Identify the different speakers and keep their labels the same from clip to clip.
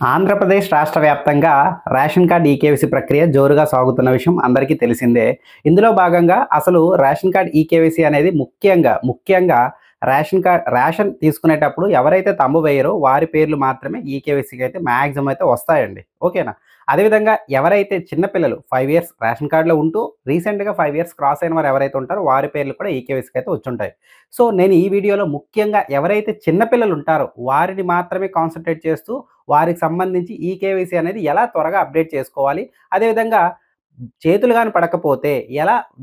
Speaker 1: ఆంధ్రప్రదేశ్ రాష్ట్ర వ్యాప్తంగా ration card eKYC ప్రక్రియ జోరుగా సాగుతున్న విషయం అందరికీ తెలిసిందే. ఇందులో భాగంగా అసలు రేషన్ కార్డ్ ఈకేవైసీ అనేది ముఖ్యంగా రేషన్ తీసుకునేటప్పుడు ఎవరైతే తంబు వేయరో వారి పేర్లు మాత్రమే ఈకేవైసీకి అయితే మాక్సిమం అయితే వస్తాయండి. ఓకేనా? అదేవిధంగా ఎవరైతే చిన్న పిల్లలు 5 ఇయర్స్ రేషన్ కార్డ్‌లో ఉంటూ రీసెంట్‌గా 5 ఇయర్స్ క్రాస్ అయిన వారు ఎవరైతే ఉంటారో వారి పేర్లు కూడా ఈకేవైసీకి అయితే వచ్చుంటాయి. సో, నేను ఈ వీడియోలో ముఖ్యంగా ఎవరైతే చిన్న పిల్లలు ఉంటారో వారిని మాత్రమే కాన్సంట్రేట్ చేస్తూ వారికి సంబంధించి ఈకేవైసీ అనేది ఎలా త్వరగా అప్డేట్ చేసుకోవాలి? అదేవిధంగా చేతులు గాని పడకపోతే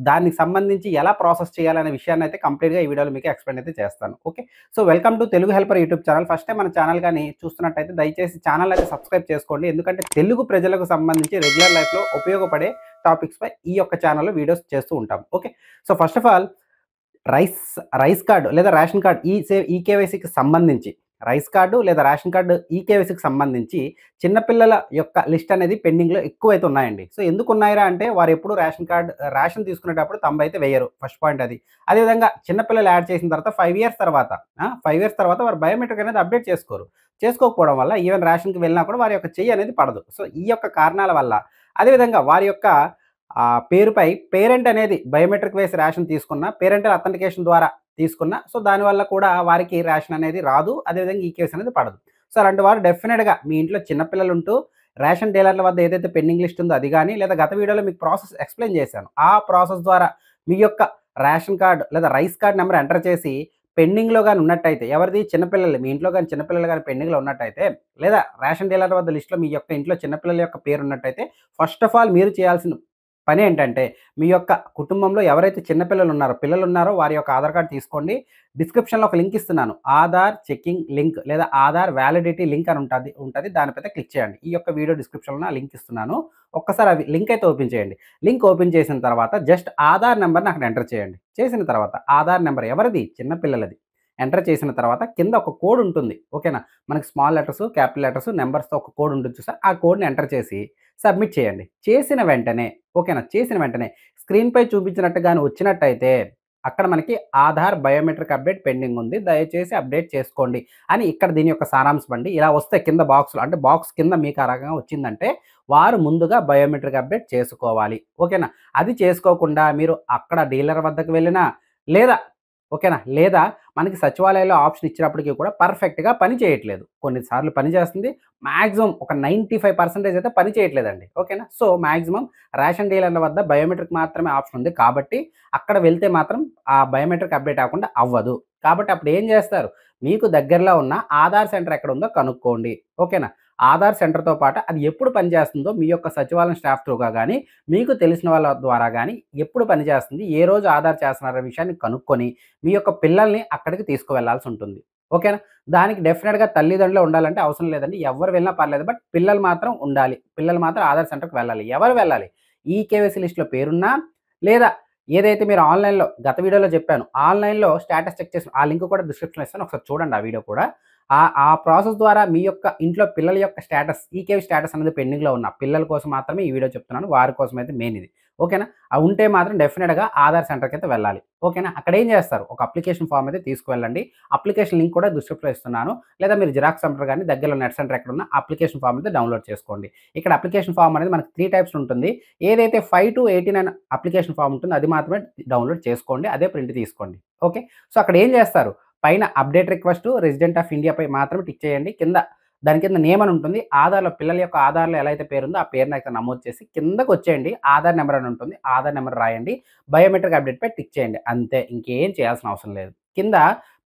Speaker 1: దానికి సంబంధించి ఎలా ప్రాసెస్ చేయాలనే విషయాన్నయితే కంప్లీట్‌గా ఈ వీడియోలో మీకు ఎక్స్‌ప్లెయిన్ అయితే చేస్తాను. Okay. So, welcome to Telugu helper YouTube channel. First time మన ఛానల్ గాని చూస్తున్నట్టయితే దయచేసి ఛానల్ అయితే సబ్స్క్రైబ్ చేసుకోండి. ఎందుకంటే తెలుగు ప్రజలకు సంబంధించి రెగ్యులర్ లైఫ్‌లో ఉపయోగపడే టాపిక్స్‌పై ఈ యొక్క ఛానల్‌లో వీడియోస్ చేస్తూ ఉంటాం. Okay. So, first of all rice rice card లేదా రేషన్ కార్డ్ ఈకేవైసీకి సంబంధించి రైస్ కార్డు లేదా రేషన్ కార్డు ఈకేవైసీకి సంబంధించి చిన్న పిల్లల యొక్క లిస్ట్ అనేది పెండింగ్‌లో ఎక్కువైతే ఉన్నాయండి. సో, ఎందుకున్నాయిరా అంటే వారు ఎప్పుడు రేషన్ తీసుకునేటప్పుడు తంబైతే వేయరు. ఫస్ట్ పాయింట్ అది. అదేవిధంగా చిన్న పిల్లలు యాడ్ చేసిన తర్వాత 5 ఇయర్స్ తర్వాత 5 ఇయర్స్ తర్వాత వారు బయోమెట్రిక్ అనేది అప్డేట్ చేసుకోరు. చేసుకోకపోవడం వల్ల ఈవెన్ రేషన్‌కి వెళ్ళినా కూడా వారి యొక్క చెయ్యి అనేది పడదు. సో, ఈ యొక్క కారణాల వల్ల అదేవిధంగా వారి యొక్క పేరుపై పేరెంట్ అనేది బయోమెట్రిక్ వేసి రేషన్ తీసుకున్న, పేరెంటల్ అథెంటికేషన్ ద్వారా తీసుకున్న, సో, దానివల్ల కూడా వారికి రేషన్ అనేది రాదు. అదేవిధంగా ఈకేవైసీ అనేది పడదు. సో, అలాంటి వారు డెఫినిట్‌గా మీ ఇంట్లో చిన్న పిల్లలుంటూ రేషన్ డీలర్ల వద్ద ఏదైతే పెండింగ్ లిస్ట్ ఉందో అది గాని, లేదా గత వీడియోలో మీకు ప్రాసెస్ ఎక్స్‌ప్లెయిన్ చేశాను. ఆ ప్రాసెస్ ద్వారా మీ యొక్క రేషన్ కార్డ్ లేదా రైస్ కార్డ్ నంబర్ ఎంటర్ చేసి పెండింగ్‌లో గాని ఉన్నట్టయితే ఎవరిది చిన్న పిల్లలు మీ ఇంట్లో గాని చిన్న పిల్లలు గాని పెండింగ్‌లో ఉన్నట్టయితే, లేదా రేషన్ డీలర్ వద్ద లిస్ట్‌లో మీ యొక్క ఇంట్లో చిన్న పిల్లల యొక్క పేరు ఉన్నట్టయితే ఫస్ట్ ఆఫ్ ఆల్ మీరు చేయాల్సిన పనేంటంటే, మీ యొక్క కుటుంబంలో ఎవరైతే చిన్న పిల్లలున్నారో వారి యొక్క ఆధార్ కార్డ్ తీసుకోండి. డిస్క్రిప్షన్‌లో ఒక లింక్ ఇస్తున్నాను. ఆధార్ చెకింగ్ లింక్ లేదా ఆధార్ వ్యాలిడిటీ లింక్ అని ఉంటది. దానిపైన క్లిక్ చేయండి. ఈ యొక్క వీడియో డిస్క్రిప్షన్‌లో ఆ లింక్ ఇస్తున్నాను. ఒక్కసారి లింక్ అయితే ఓపెన్ చేయండి. లింక్ ఓపెన్ చేసిన తర్వాత జస్ట్ ఆధార్ నంబర్‌ని అక్కడ ఎంటర్ చేయండి. చేసిన తర్వాత ఆధార్ నంబర్ ఎవరిది? చిన్న పిల్లలది. ఎంటర్ చేసిన తర్వాత కింద ఒక కోడ్ ఉంటుంది. ఓకేనా? మనకి స్మాల్ లెటర్స్, క్యాపిటల్ లెటర్స్, నంబర్స్‌తో ఒక కోడ్ ఉంటుంది చూసారా? ఆ కోడ్‌ని ఎంటర్ చేసి సబ్మిట్ చేయండి. చేసిన వెంటనే ఓకేనా? చేసిన వెంటనే స్క్రీన్‌పై చూపించినట్టుగాని వచ్చినట్టయితే అక్కడ మనకి ఆధార్ బయోమెట్రిక్ అప్డేట్ పెండింగ్ ఉంది. దయచేసి అప్డేట్ చేసుకోండి అని ఇక్కడ దీని యొక్క సారాంశం అండి. ఇలా వస్తే కింద బాక్స్‌లో అంటే బాక్స్ కింద మీకు ఆ రకంగా వచ్చిందంటే వారు ముందుగా బయోమెట్రిక్ అప్డేట్ చేసుకోవాలి. ఓకేనా? అది చేసుకోకుండా మీరు అక్కడ డీలర్ వద్దకు వెళ్ళినా లేదా ఓకేనా? లేదా మనకి సచివాలయంలో ఆప్షన్ ఇచ్చినప్పటికి కూడా పర్ఫెక్ట్‌గా పని చేయట్లేదు. కొన్ని సార్లు పని చేస్తుంది. మాక్సిమం ఒక 95% అయితే పని చేయట్లేదండి. ఓకేనా? సో, మాక్సిమం రేషన్ డీలర్ల వద్ద బయోమెట్రిక్ మాత్రమే ఆప్షన్ ఉంది కాబట్టి అక్కడ వెళ్తే మాత్రం ఆ బయోమెట్రిక్ అప్డేట్ అవ్వకుండా అవ్వదు. కాబట్టి అప్పుడు ఏం చేస్తారు? మీకు దగ్గరలో ఉన్న ఆధార్ సెంటర్ ఎక్కడుందో కనుక్కోండి. ఓకేనా? ఆధార్ సెంటర్‌తో పాటు అది ఎప్పుడు పనిచేస్తుందో మీ యొక్క సచివాలయం స్టాఫ్ త్రూగా గాని, మీకు తెలిసిన వాళ్ళ ద్వారా గాని ఎప్పుడు పనిచేస్తుంది, ఏ రోజు ఆధార్ చేస్తున్నారనే విషయాన్ని కనుక్కొని మీ యొక్క పిల్లల్ని అక్కడికి తీసుకువెళ్ళాల్సుంటుంది. ఓకేనా? దానికి డెఫినిట్‌గా తల్లిదండ్రులే ఉండాలంటే అవసరం లేదండి. ఎవ్వరు వెళ్ళినా పర్లేదు. బట్ పిల్లలు మాత్రం ఉండాలి. పిల్లలు మాత్రం ఆధార్ సెంటర్‌కి వెళ్ళాలి. ఎవరు వెళ్ళాలి? ఈ కేవైసీ లిస్ట్‌లో పేరున్నా లేదా ఏదైతే మీరు ఆన్‌లైన్‌లో గత వీడియోలో చెప్పాను. ఆన్‌లైన్‌లో స్టేటస్ చెక్ చేసిన ఆ లింక్ కూడా డిస్క్రిప్షన్‌లో ఇస్తాను. ఒకసారి చూడండి ఆ వీడియో కూడా. ఆ ప్రాసెస్ ద్వారా మీ యొక్క ఇంట్లో పిల్లల యొక్క ఈకేవై స్టేటస్ అనేది పెండింగ్‌లో ఉన్న పిల్లల కోసం మాత్రమే ఈ వీడియో చెప్తున్నాను. వారి కోసం అయితే మెయిన్ ఇది. ఓకేనా? ఉంటే మాత్రం డెఫినిట్‌గా ఆధార్ సెంటర్‌కైతే వెళ్ళాలి. ఓకేనా? అక్కడేం చేస్తారు? ఒక అప్లికేషన్ ఫార్మ్ అయితే తీసుకువెళ్ళండి. అప్లికేషన్ లింక్ కూడా డిస్క్రిప్షన్‌లో ఇస్తున్నాను. లేదా మీరు జిరాక్స్ సెంటర్ గాని దగ్గరలో నెట్ సెంటర్ ఎక్కడున్నా అప్లికేషన్ ఫార్మ్ అయితే డౌన్‌లోడ్ చేసుకోండి. ఇక్కడ అప్లికేషన్ ఫార్మ్ అనేది మనకి 3 టైప్స్ ఉంటుంది. ఏదైతే 5-89 అప్లికేషన్ ఫార్మ్ ఉంటుందో అది మాత్రమే డౌన్‌లోడ్ చేసుకోండి. అదే ప్రింట్ తీసుకోండి. ఓకే. సో, అక్కడ ఏం చేస్తారు? పైన అప్డేట్ రిక్వెస్ట్ రెసిడెంట్ ఆఫ్ ఇండియాపై మాత్రమే టిక్ చేయండి. దాని కింద నేమ్ అని ఉంటుంది. ఆధార్‌లో పిల్లల యొక్క ఆధార్‌లో ఎలా అయితే పేరుందో ఆ పేరునైతే నమోదు చేసి కిందకొచ్చేయండి. ఆధార్ నంబర్ అని ఉంటుంది. ఆధార్ నంబర్ రాయండి. బయోమెట్రిక్ అప్డేట్‌పై టిక్ చేయండి. అంతే. ఇంకేం చేయాల్సిన అవసరం లేదు. కింద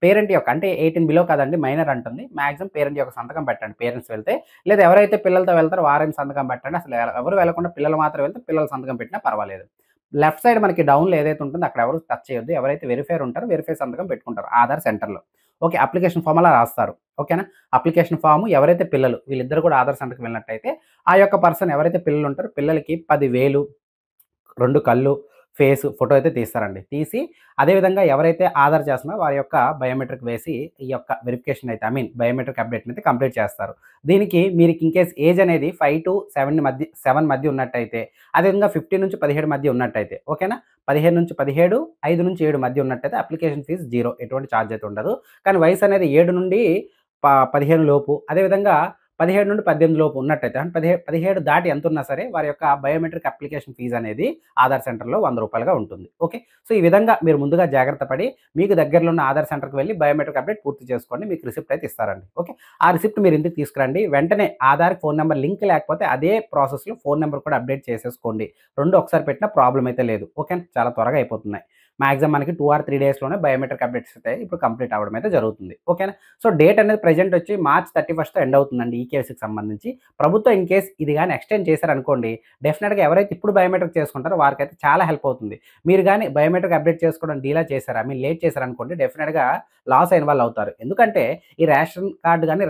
Speaker 1: పేరెంట్ యొక్క అంటే 18 బిలో కాదండి మైనర్ అంటుంది. మాక్సిమం పేరెంట్ యొక్క సంతకం పెట్టండి పేరెంట్స్ వెళ్తే. లేదా ఎవరైతే పిల్లలతో వెళ్తారో వారైన సంతకం పెట్టండి. అసలు ఎవరు వెళ్ళకుండా పిల్లలు మాత్రం వెళ్తే పిల్లల సంతకం పెట్టినా పర్వాలేదు. లెఫ్ట్ సైడ్ మనకి డౌన్‌లో ఏదైతే ఉంటుందో అక్కడ ఎవరు టచ్ చేయొద్దు. ఎవరైతే వెరిఫైయర్ ఉంటారో వెరిఫై సంతకం పెట్టుకుంటారు ఆధార్ సెంటర్‌లో. ఓకే. అప్లికేషన్ ఫార్మ్ అలా రాస్తారు. ఓకేనా? అప్లికేషన్ ఫార్మ్ ఎవరైతే పిల్లలు వీళ్ళిద్దరూ కూడా ఆధార్ సెంటర్‌కి వెళ్ళినట్టయితే ఆ యొక్క పర్సన్ ఎవరైతే పిల్లలు ఉంటారో పిల్లలకి 10,000 2 కళ్ళు, ఫేస్ ఫోటో అయితే తీస్తారండి. తీసి అదేవిధంగా ఎవరైతే ఆధార్ చేస్తున్నారో వారి యొక్క బయోమెట్రిక్ వేసి ఈ యొక్క వెరిఫికేషన్ అయితే బయోమెట్రిక్ అప్డేట్‌ని అయితే కంప్లీట్ చేస్తారు. దీనికి మీరు ఇన్‌కేస్ ఏజ్ అనేది 5-7 మధ్య ఉన్నట్టయితే, అదేవిధంగా 15-17 మధ్య ఉన్నట్టయితే ఓకేనా? 15-17, 5-7 మధ్య ఉన్నట్టయితే అప్లికేషన్ ఫీజ్ 0 ఎటువంటి చార్జ్ అయితే ఉండదు. కానీ వయసు అనేది 7 నుండి 15 లోపు అదేవిధంగా 17 నుండి 18 లోపు ఉన్నట్టయితే అంటే 17 దాటి ఎంతున్నా సరే వారి యొక్క బయోమెట్రిక్ అప్లికేషన్ ఫీజ్ అనేది ఆధార్ సెంటర్‌లో రూ. 100గా ఉంటుంది. ఓకే. సో, ఈ విధంగా మీరు ముందుగా జాగ్రత్త పడి మీకు దగ్గరలో ఉన్న ఆధార్ సెంటర్‌కి వెళ్లి బయోమెట్రిక్ అప్డేట్ పూర్తి చేసుకోండి. మీకు రిసిప్ట్ అయితే ఇస్తారండి. ఓకే. ఆ రిసిప్ట్ మీరు ఇంటికి తీసుకురండి. వెంటనే ఆధార్‌కి ఫోన్ నంబర్ లింక్ లేకపోతే అదే ప్రాసెస్‌లో ఫోన్ నంబర్ కూడా అప్డేట్ చేసేసుకోండి. 2 ఒకసారి పెట్టినా ప్రాబ్లమ్ అయితే లేదు. ఓకేనా. చాలా త్వరగా అయిపోతున్నాయి. మాక్సిమం మనకి 2 ఆర్ 3 డేస్‌లోనే బయోమెట్రిక్ అప్డేట్స్ అయితే ఇప్పుడు కంప్లీట్ అవ్వడం అయితే జరుగుతుంది. ఓకేనా. సో, డేట్ అనేది ప్రెజెంట్ వచ్చి మార్చ్ 31తో ఎండ్ అవుతుందండి ఈకేవైసీకి సంబంధించి. ప్రభుత్వం ఇన్ కేస్ ఇది గాని ఎక్స్‌టెండ్ చేశారనుకోండి, డెఫినిట్‌గా ఎవరైతే ఇప్పుడు బయోమెట్రిక్ చేసుకుంటారో వారికైతే చాలా హెల్ప్ అవుతుంది. మీరు గాని బయోమెట్రిక్ అప్డేట్ చేసుకోవడం డీలా చేశారు, లేట్ చేశారనుకోండి డెఫినిట్‌గా లాస్ ఇన్వాల్వ్ అవుతారు. ఎందుకంటే ఈ రేషన్ కార్డ్ గాని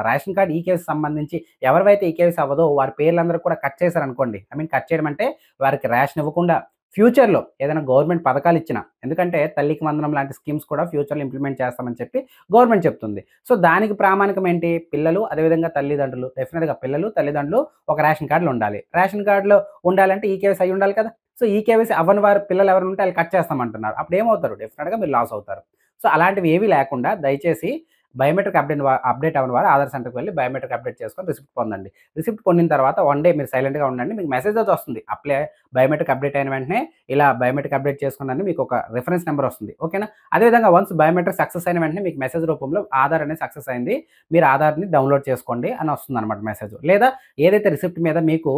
Speaker 1: రేషన్ కార్డ్ ఈకేవైసీ సంబంధించి ఎవరివైతే ఈకేవైసీ అవ్వదో వారి పేర్లందరూ కూడా కట్ చేశారనుకోండి. కట్ చేయడం అంటే వారికి రేషన్ ఇవ్వకుండా ఫ్యూచర్‌లో ఏదైనా గవర్నమెంట్ పథకాలిచ్చినా ఎందుకంటే తల్లికి వందనం లాంటి స్కీమ్స్ కూడా ఫ్యూచర్‌లో ఇంప్లిమెంట్ చేస్తామని చెప్పి గవర్నమెంట్ చెప్తుంది. సో, దానికి ప్రామాణికం ఏంటి? పిల్లలు అదేవిధంగా తల్లిదండ్రులు. డెఫినిట్‌గా పిల్లలు, తల్లిదండ్రులు ఒక రేషన్ కార్డ్‌లో ఉండాలి. రేషన్ కార్డ్‌లో ఉండాలంటే ఈకేవైసీ అయ్యి ఉండాలి కదా! సో, ఈకేవైసీ అవ్వని వారి పిల్లలు ఎవరైనా ఉంటే ఆళ్ళు కట్ చేస్తామంటున్నారు. అప్పుడేమవుతారు? డెఫినిట్‌గా మీరు లాస్ అవుతారు. సో, అలాంటివి ఏవి లేకుండా దయచేసి బయోమెట్రిక్ అప్డేట్ అవ్వని వారు ఆధార్ సెంటర్‌కి వెళ్లి బయోమెట్రిక్ అప్డేట్ చేసుకొని రిసిప్ట్ పొందండి. రిసిప్ట్ పొందిన తర్వాత వన్ డే మీరు సైలెంట్‌గా ఉండండి. మీకు మెసేజ్ అయితే వస్తుంది. బయోమెట్రిక్ అప్డేట్ అయిన వెంటనే ఇలా బయోమెట్రిక్ అప్డేట్ చేసుకున్నానని మీకు ఒక రిఫరెన్స్ నంబర్ వస్తుంది. ఓకేనా. అదేవిధంగా వన్స్ బయోమెట్రిక్ సక్సెస్ అయిన వెంటనే మీకు మెసేజ్ రూపంలో ఆధార్ అనేది సక్సెస్ అయింది. మీరు ఆధార్‌ని డౌన్‌లోడ్ చేసుకోండి అని వస్తుందన్నమాట మెసేజ్. లేదా ఏదైతే రిసిప్ట్ మీద మీకు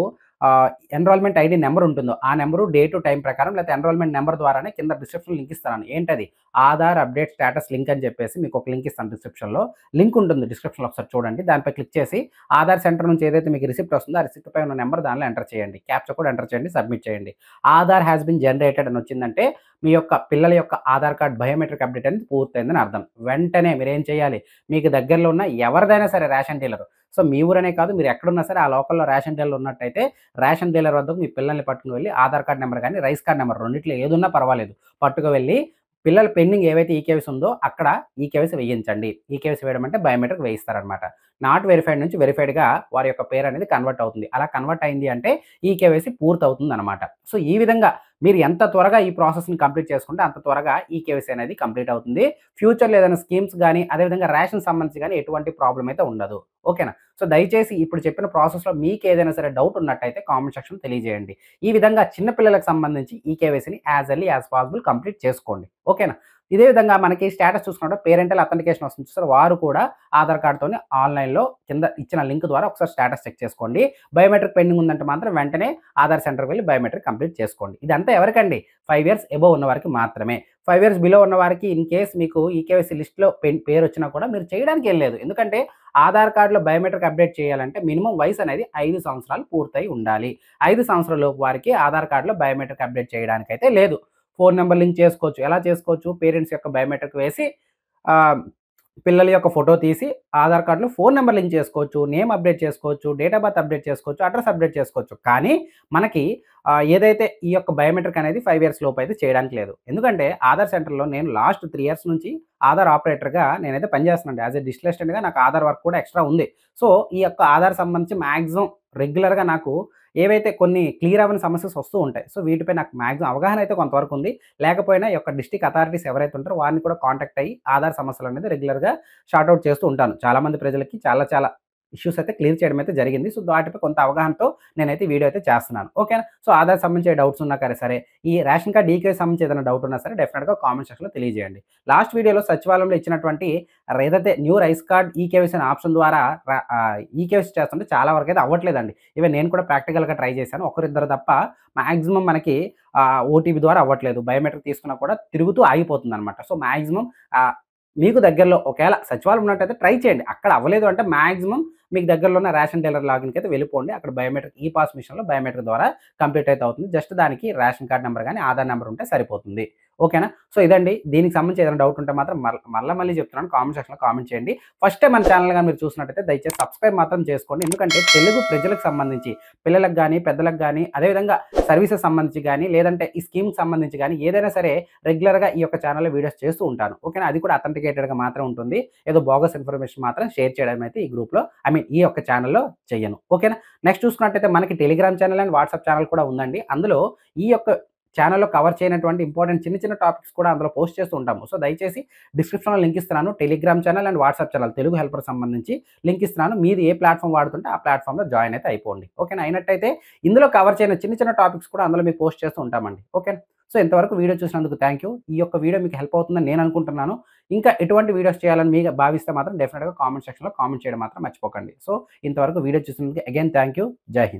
Speaker 1: ఎన్రోల్‌మెంట్ ఐడీ నంబర్ ఉంటుందో ఆ నంబరు డేటు, టైమ్ ప్రకారం లేకపోతే ఎన్రోల్‌మెంట్ నంబర్ ద్వారానే కింద డిస్క్రిప్షన్‌లో లింక్ ఇస్తాను. ఏంటది? ఆధార్ అప్డేట్ స్టేటస్ లింక్ అని చెప్పేసి మీకు ఒక లింక్ ఇస్తాను డిస్క్రిప్షన్‌లో. లింక్ ఉంటుంది డిస్క్రిప్షన్‌లో ఒకసారి చూడండి. దానిపై క్లిక్ చేసి ఆధార్ సెంటర్ నుంచి ఏదైతే మీకు రిసిప్ట్ వస్తుందో ఆ రిసిప్ట్ పై ఉన్న నంబర్ దానిలో ఎంటర్ చేయండి. క్యాప్చా కోడ్ ఎంటర్ చేయండి. సబ్మిట్ చేయండి. ఆధార్ హాస్ బీన్ జనరేటెడ్ అని వచ్చిందంటే మీ యొక్క పిల్లల యొక్క ఆధార్ కార్డ్ బయోమెట్రిక్ అప్డేట్ అనేది పూర్తయిందని అర్థం. వెంటనే మీరేం చేయాలి? మీకు దగ్గరలో ఉన్న ఎవరిదైనా సరే రేషన్ డీలర్. సో, మీ ఊరనే కాదు మీరు ఎక్కడున్నా సరే ఆ లోకల్‌లో రేషన్ డీలర్ ఉన్నట్టయితే రేషన్ డీలర్ వద్దకు మీ పిల్లల్ని పట్టుకొని వెళ్లి ఆధార్ కార్డ్ నంబర్ గాని, రైస్ కార్డ్ నంబర్ రెండిట్లో ఏదున్నా పర్వాలేదు. పట్టుకు వెళ్లి పిల్లల పెండింగ్ ఏవైతే ఈకేవైసీ ఉందో అక్కడ ఈకేవైసీ వేయించండి. ఈకేవైసీ వేయడం అంటే బయోమెట్రిక్ వేయిస్తారనమాట. నాట్ వెరిఫైడ్ నుంచి వెరిఫైడ్‌గా వారి యొక్క పేరు అనేది కన్వర్ట్ అవుతుంది. అలా కన్వర్ట్ అయింది అంటే ఈకేవైసీ పూర్తవుతుందనమాట. సో, ఈ విధంగా మీరు ఎంత త్వరగా ఈ ప్రాసెస్‌ని కంప్లీట్ చేసుకుంటే అంత త్వరగా ఈకేవైసీ అనేది కంప్లీట్ అవుతుంది. ఫ్యూచర్‌లో ఏదైనా స్కీమ్స్ గాని, అదేవిధంగా రేషన్ సంబంధించి గాని ఎటువంటి ప్రాబ్లమ్ అయితే ఉండదు. ఓకేనా. సో, దయచేసి ఇప్పుడు చెప్పిన ప్రాసెస్‌లో మీకేదైనా సరే డౌట్ ఉన్నట్టయితే కామెంట్ సెక్షన్‌లో తెలియజేయండి. ఈ విధంగా చిన్న పిల్లలకు సంబంధించి ఈకేవైసీని as early as possible complete చేసుకోండి. ఓకేనా. ఇదే విధంగా మనకి స్టేటస్ చూసుకున్నప్పుడు పేరెంటల్ అథెంటికేషన్ వస్తుంది చూసారా? వారు కూడా ఆధార్ కార్డ్‌తోని ఆన్‌లైన్‌లో కింద ఇచ్చిన లింక్ ద్వారా ఒకసారి స్టేటస్ చెక్ చేసుకోండి. బయోమెట్రిక్ పెండింగ్ ఉందంటే మాత్రం వెంటనే ఆధార్ సెంటర్‌కి వెళ్లి బయోమెట్రిక్ కంప్లీట్ చేసుకోండి. ఇదంతా ఎవరికండి? 5 ఇయర్స్ అబోవ్ ఉన్న వారికి మాత్రమే. 5 ఇయర్స్ బిలో ఉన్న వారికి ఇన్ కేస్ మీకు ఈకేవైసీ లిస్ట్‌లో పేరొచ్చినా కూడా మీరు చేయడానికి ఏం లేదు. ఎందుకంటే ఆధార్ కార్డ్‌లో బయోమెట్రిక్ అప్డేట్ చేయాలంటే మినిమమ్ వయసు అనేది 5 సంవత్సరాలు పూర్తయి ఉండాలి. 5 సంవత్సరాల లోపు వారికి ఆధార్ కార్డ్‌లో బయోమెట్రిక్ అప్డేట్ చేయడానికైతే లేదు. ఫోన్ నంబర్ లింక్ చేసుకోవచ్చు. ఎలా చేసుకోవచ్చు? పేరెంట్స్ యొక్క బయోమెట్రిక్ వేసి ఆహ్, పిల్లల యొక్క ఫోటో తీసి ఆధార్ కార్డ్‌లో ఫోన్ నంబర్ లింక్ చేసుకోవచ్చు. నేమ్ అప్డేట్ చేసుకోవచ్చు. డేట్ ఆఫ్ బర్త్ అప్డేట్ చేసుకోవచ్చు. అడ్రెస్ అప్డేట్ చేసుకోవచ్చు. కానీ మనకి ఏదైతే ఈ యొక్క బయోమెట్రిక్ అనేది 5 ఇయర్స్ లోపు అయితే చేయడానికి లేదు. ఎందుకంటే ఆధార్ సెంటర్‌లో నేను లాస్ట్ 3 ఇయర్స్ నుంచి ఆధార్ ఆపరేటర్‌గా నేనైతే పనిచేస్తున్నానండి. యాస్ ఎ డిజిటల్ అసిస్టెంట్‌గా నాకు ఆధార్ వర్క్ కూడా ఎక్స్‌ట్రా ఉంది. సో, ఈ యొక్క ఆధార్ సంబంధించి మాక్సిమం రెగ్యులర్‌గా నాకు ఏవైతే కొన్ని క్లియర్ అవ్వని సమస్యస్ వస్తూ ఉంటాయి. సో, వీటిపై నాకు మాక్సిమం అవగాహన అయితే కొంతవరకు ఉంది. లేకపోయినా ఈ యొక్క డిస్ట్రిక్ట్ అథారిటీస్ ఎవరైతే ఉంటారో వారిని కూడా కాంటాక్ట్ అయ్యి ఆధార్ సమస్యలనేది రెగ్యులర్‌గా సార్ట్ ఔట్ చేస్తూ ఉంటాను. చాలామంది ప్రజలకి చాలా చాలా ఇష్యూస్ అయితే క్లియర్ చేయడం అయితే జరిగింది. సో, వాటిపై కొంత అవగాహనతో నేనైతే వీడియో అయితే చేస్తున్నాను. ఓకేనా. సో, ఆధార్ సంబంధించి డౌట్స్ ఉన్నా సరే, ఈ రేషన్ కార్డ్ ఈకేవైసీ సంబంధించి ఏదైనా డౌట్ ఉన్నా సరే డెఫినిట్‌గా కామెంట్ సెక్షన్‌లో తెలియజేయండి. లాస్ట్ వీడియోలో సచివాలయంలో ఇచ్చినటువంటి ఏదైతే న్యూ రైస్ కార్డ్ ఈకేవైసీ అనే ఆప్షన్ ద్వారా ఈకేవైసీ చేస్తుంటే చాలా వరకైతే అవ్వట్లేదండి. ఈవెన్ నేను కూడా ప్రాక్టికల్‌గా ట్రై చేశాను. ఒకరిద్దరు తప్ప మాక్సిమం మనకి ఓటీపీ ద్వారా అవ్వట్లేదు. బయోమెట్రిక్ తీసుకున్నా కూడా తిరుగుతూ ఆగిపోతుందనమాట. సో, మాక్సిమం మీకు దగ్గరలో ఒకవేళ సచివాలయం ఉన్నట్టయితే ట్రై చేయండి. అక్కడ అవ్వలేదు అంటే మాక్సిమం మీకు దగ్గరలో ఉన్న రేషన్ డీలర్ లాగిన్‌కి అయితే వెళ్ళిపోండి. అక్కడ బయోమెట్రిక్ ఈ పాస్ మిషన్‌లో బయోమెట్రిక్ ద్వారా కంప్లీట్ అయితే అవుతుంది. జస్ట్ దానికి రేషన్ కార్డ్ నంబర్ గాని, ఆధార్ నంబర్ ఉంటే సరిపోతుంది. ఓకేనా. సో, ఇదండి. దీనికి సంబంధించి ఏదైనా డౌట్ ఉంటే మాత్రం మళ్ళీ చెప్తున్నాను. కామెంట్ సెక్షన్‌లో కామెంట్ చేయండి. ఫస్ట్ టైమ్ మన ఛానెల్ గాని మీరు చూసినట్టయితే దయచేసి సబ్స్క్రైబ్ మాత్రం చేసుకోండి. ఎందుకంటే తెలుగు ప్రజలకు సంబంధించి పిల్లలకు గాని, పెద్దలకు గాని, అదేవిధంగా సర్వీసెస్ సంబంధించి గాని, లేదంటే ఈ స్కీమ్‌కి సంబంధించి గాని ఏదైనా సరే రెగ్యులర్‌గా ఈ యొక్క ఛానెల్‌లో వీడియోస్ చేస్తూ ఉంటాను. ఓకేనా. అది కూడా అథెంటికేటెడ్‌గా మాత్రం ఉంటుంది. ఏదో బోగస్ ఇన్ఫర్మేషన్ మాత్రం షేర్ చేయడం అయితే ఈ గ్రూప్‌లో ఈ యొక్క ఛానెల్‌లో చెయ్యను. ఓకేనా. నెక్స్ట్ చూసుకున్నట్టయితే మనకి Telegram channel and WhatsApp channel కూడా ఉందండి. అందులో ఈ యొక్క ఛానల్‌లో కవర్ చేయనటువంటి ఇంపార్టెంట్ చిన్న చిన్న టాపిక్స్ కూడా అందులో పోస్ట్ చేస్తూ ఉంటాము. సో, దయచేసి డిస్క్రిప్షన్‌లో లింక్ ఇస్తున్నాను. Telegram channel and WhatsApp channel Telugu helper సంబంధించి లింక్ ఇస్తున్నాను. మీది ఏ ప్లాట్‌ఫార్మ్ వాడుతుంటే ఆ ప్లాట్‌ఫార్మ్‌లో జాయిన్ అయితే అయిపోండి. ఓకేనా? అయినట్టయితే ఇందులో కవర్ చేయని చిన్న చిన్న టాపిక్స్ కూడా అందులో మీకు పోస్ట్ చేస్తూ ఉంటామండి. ఓకేనా? సో, ఇంతవరకు వీడియో చూసినందుకు థాంక్ యూ. ఈ యొక్క వీడియో మీకు హెల్ప్ అవుతుందని నేను అనుకుంటున్నాను. ఇంకా ఎటువంటి వీడియోస్ చేయాలని మీరు భావిస్తే మాత్రం డెఫినిట్‌గా కామెంట్ సెక్షన్‌లో కామెంట్ చేయడం మాత్రం మర్చిపోకండి. సో, ఇంతవరకు వీడియో చూసినందుకు అగైన్ థాంక్ యూ. జై హింద్.